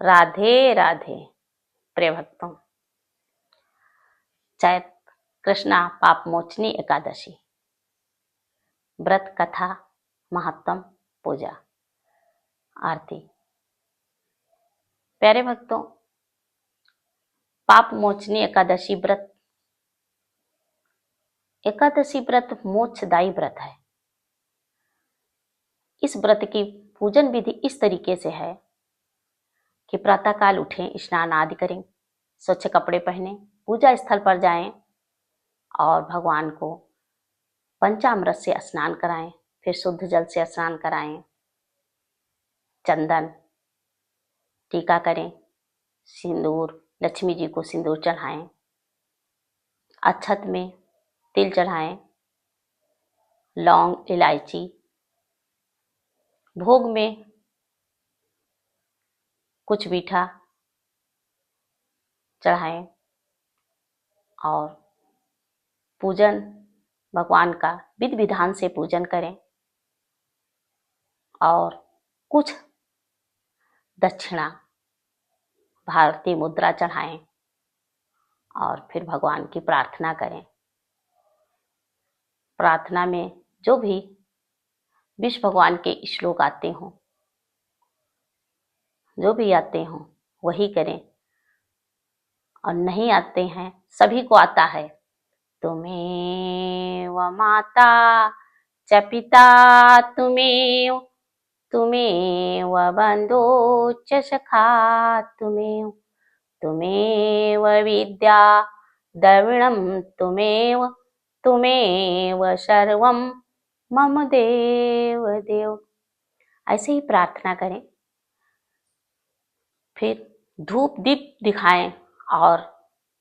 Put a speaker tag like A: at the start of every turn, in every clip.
A: राधे राधे प्रिय भक्तों। चैत कृष्णा पाप मोचनी एकादशी व्रत कथा महत्तम पूजा आरती। प्यारे भक्तों, पाप मोचनी एकादशी व्रत मोक्षदायी व्रत है। इस व्रत की पूजन विधि इस तरीके से है कि प्रातःकाल उठें, स्नान आदि करें, स्वच्छ कपड़े पहने, पूजा स्थल पर जाएं और भगवान को पंचामृत से स्नान कराएं, फिर शुद्ध जल से स्नान कराएं, चंदन टीका करें, सिंदूर, लक्ष्मी जी को सिंदूर चढ़ाएं, अक्षत में तिल चढ़ाएं, लौंग, इलायची, भोग में कुछ मीठा चढ़ाएं और पूजन भगवान का विधि विधान से पूजन करें और कुछ दक्षिणा भारतीय मुद्रा चढ़ाएं और फिर भगवान की प्रार्थना करें। प्रार्थना में जो भी विष्णु भगवान के श्लोक आते हों, जो भी आते हों वही करें, और नहीं आते हैं, सभी को आता है, तुमेव माता च पिता तुमेव बंधो च सखा तुमेव विद्या द्रविणं तुमेव सर्वं मम देव देव। ऐसे ही प्रार्थना करें, फिर धूप दीप दिखाएं और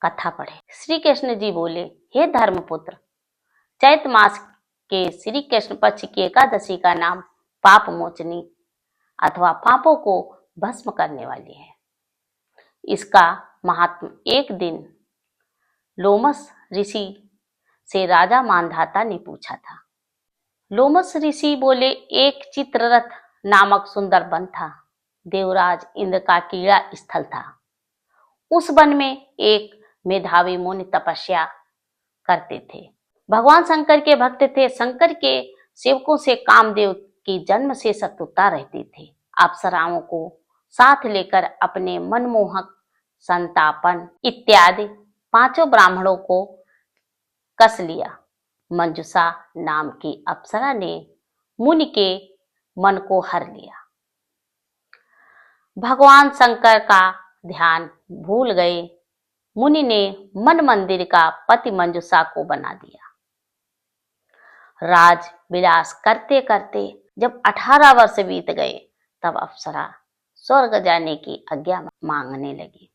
A: कथा पढ़ें। श्री कृष्ण जी बोले, हे धर्मपुत्र, चैत मास के श्री कृष्ण पक्ष की एकादशी का नाम पाप मोचनी अथवा पापों को भस्म करने वाली है। इसका महात्म एक दिन लोमस ऋषि से राजा मांधाता ने पूछा था। लोमस ऋषि बोले, एक चित्ररथ नामक सुंदर वन था। देवराज इंद्र का क्रीड़ा स्थल था। उस वन में एक मेधावी मुनि तपस्या करते थे। भगवान शंकर के भक्त थे। शंकर के सेवकों से कामदेव की जन्म से शत्रुता रहती थी। अप्सराओं को साथ लेकर अपने मनमोहक संतापन इत्यादि 5 ब्राह्मणों को कस लिया। मंजुषा नाम की अप्सरा ने मुनि के मन को हर लिया। भगवान शंकर का ध्यान भूल गए। मुनि ने मन मंदिर का पति मंजुषा को बना दिया। राज विलास करते करते जब 18 वर्ष बीत गए, तब अप्सरा स्वर्ग जाने की आज्ञा मांगने लगी।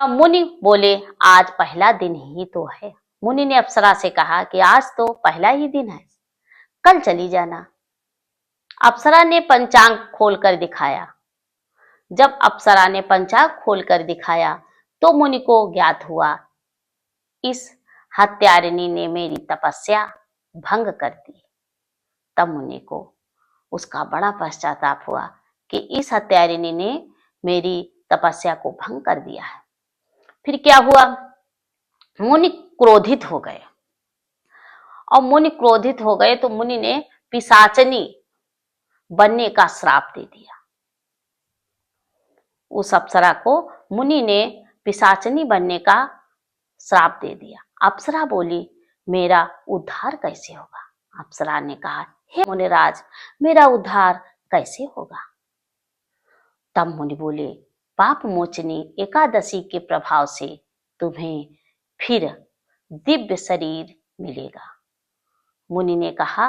A: मुनि बोले, आज पहला दिन ही तो है। मुनि ने अप्सरा से कहा कि आज तो पहला ही दिन है, कल चली जाना। अप्सरा ने पंचांग खोलकर दिखाया। जब अप्सरा ने पंचांग खोलकर दिखाया तो मुनि को ज्ञात हुआ, इस हत्यारिणी ने मेरी तपस्या भंग कर दी। तब मुनि को उसका बड़ा पश्चाताप हुआ कि इस हत्यारिणी ने मेरी तपस्या को भंग कर दिया है। फिर क्या हुआ, मुनि क्रोधित हो गए। और मुनि क्रोधित हो गए तो मुनि ने पिशाचनी बनने का श्राप दे दिया। उस अप्सरा को मुनि ने पिशाचनी बनने का श्राप दे दिया। अप्सरा बोली, मेरा उद्धार कैसे होगा? अप्सरा ने कहा, हे मुनिराज, मेरा उद्धार कैसे होगा? तब मुनि बोले, पाप मोचनी एकादशी के प्रभाव से तुम्हें फिर दिव्य शरीर मिलेगा। मुनि ने कहा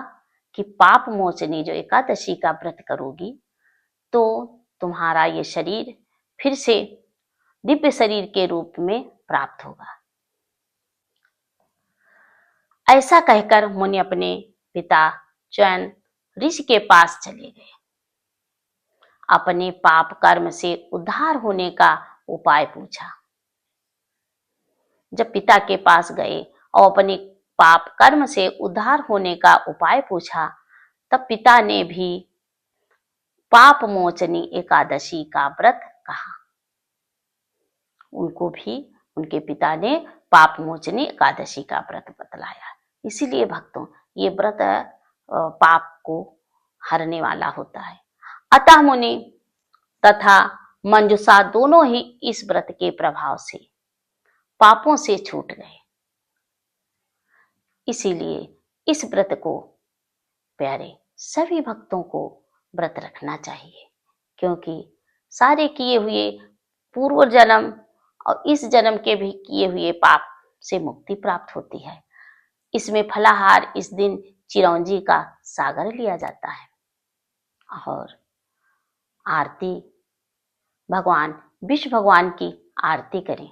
A: कि पाप मोचनी जो एकादशी का व्रत करोगी तो तुम्हारा ये शरीर फिर से दिव्य शरीर के रूप में प्राप्त होगा। ऐसा कहकर मुनि अपने पिता चैन ऋषि के पास चले गए। अपने पाप कर्म से उद्धार होने का उपाय पूछा। जब पिता के पास गए और अपने पाप कर्म से उद्धार होने का उपाय पूछा, तब पिता ने भी पाप मोचनी एकादशी का व्रत कहा। उनको भी उनके पिता ने पाप मोचनी एकादशी का व्रत बतलाया। इसीलिए भक्तों, ये व्रत पाप को हरने वाला होता है। अतः मुनि तथा मंजुषा दोनों ही इस व्रत के प्रभाव से पापों से छूट गए। इसीलिए इस व्रत को प्यारे सभी भक्तों को व्रत रखना चाहिए, क्योंकि सारे किए हुए पूर्व जन्म और इस जन्म के भी किए हुए पाप से मुक्ति प्राप्त होती है। इसमें फलाहार इस दिन चिरौंजी का सागर लिया जाता है और आरती भगवान विष्णु भगवान की आरती करें।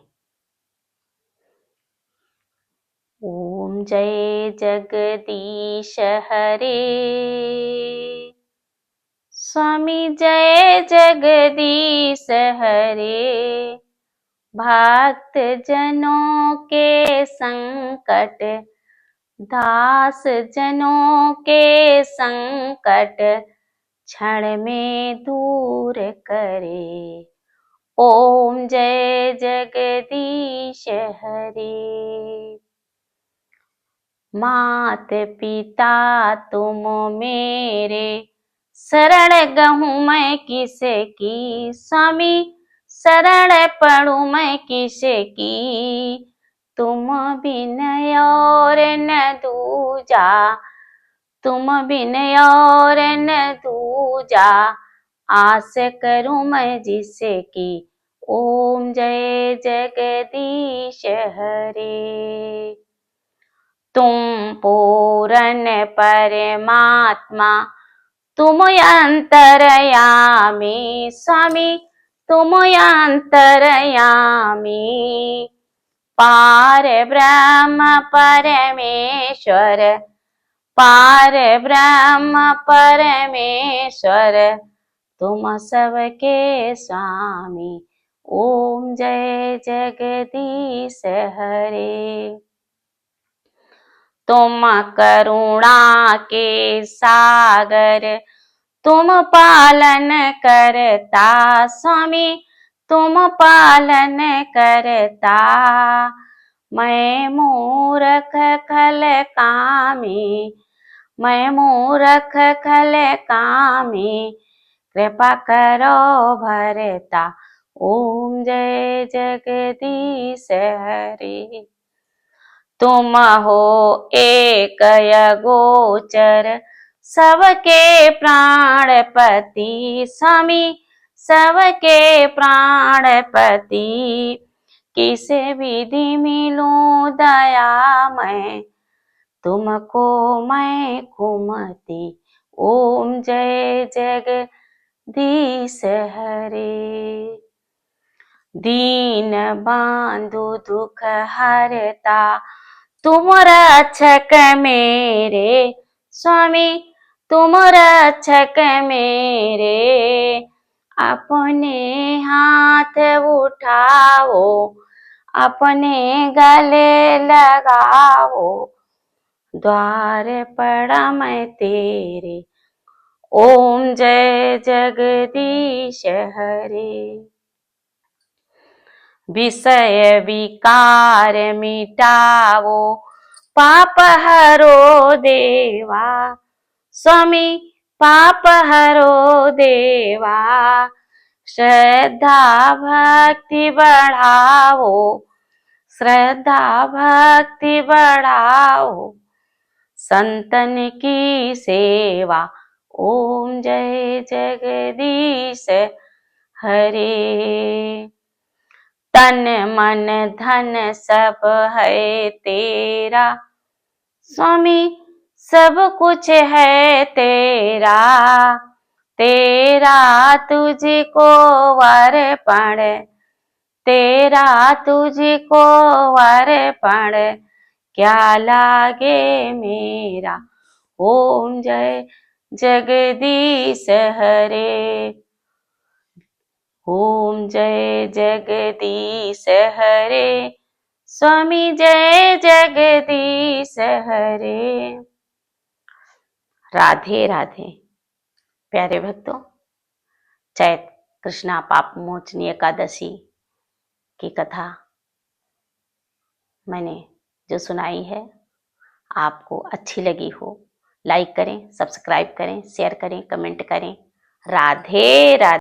A: ओम जय जगदीश हरे, स्वामी जय जगदीश हरे, भक्त जनों के संकट, दास जनों के संकट क्षण में दूर करे। ओम जय जगदीश हरे। मात पिता तुम मेरे, शरण गहूँ मैं किसे की, स्वामी शरण पढ़ूं मैं किसे की, तुम बिन और न दूजा, तुम बिन और न दूजा, आस करूं मैं जिसे की। ओम जय जगदीश हरे। तुम पूर्ण परमात्मा, तुम अंतरयामी, स्वामी तुम अंतरयामी, पार ब्रह्म परमेश्वर, पार ब्रह्म परमेश्वर, तुम सबके स्वामी। ओम जय जगदीश हरे। तुम करुणा के सागर, तुम पालन करता, स्वामी तुम पालन करता, मैं मूर्ख खल कामी, मैं मूर्ख खल कामी, कृपा करो भरता। ओम जय जगदीश हरे। तुम हो एक अगोचर, सबके प्राणपति, स्वामी सबके प्राणपति, किसे विधि मिलूं दया मैं, तुमको मैं कुमति। ओम जय जगदीश हरे। दीन बांधु दुख हरता, तुम रक्षक मेरे, स्वामी तुम रक्षक मेरे, अपने हाथ उठाओ, अपने गले लगाओ, द्वार पड़ा मैं तेरे। ओम जय जगदीश हरे। विषय विकार मिटाओ, पाप हरो देवा, स्वामी पाप हरो देवा, श्रद्धा भक्ति बढ़ाओ, श्रद्धा भक्ति बढ़ाओ, संतन की सेवा। ओम जय जगदीश हरे। तन मन धन सब है तेरा, स्वामी सब कुछ है तेरा, तेरा तुझको अर्पण, तेरा तुझको अर्पण, क्या लागे मेरा। ओम जय जगदीश हरे। ओम जय जगदीश हरे, स्वामी जय जगदीश हरे। राधे राधे। प्यारे भक्तों, चैत कृष्णा पाप मोचनी एकादशी की कथा मैंने जो सुनाई है आपको अच्छी लगी हो, लाइक करें, सब्सक्राइब करें, शेयर करें, कमेंट करें। राधे राधे।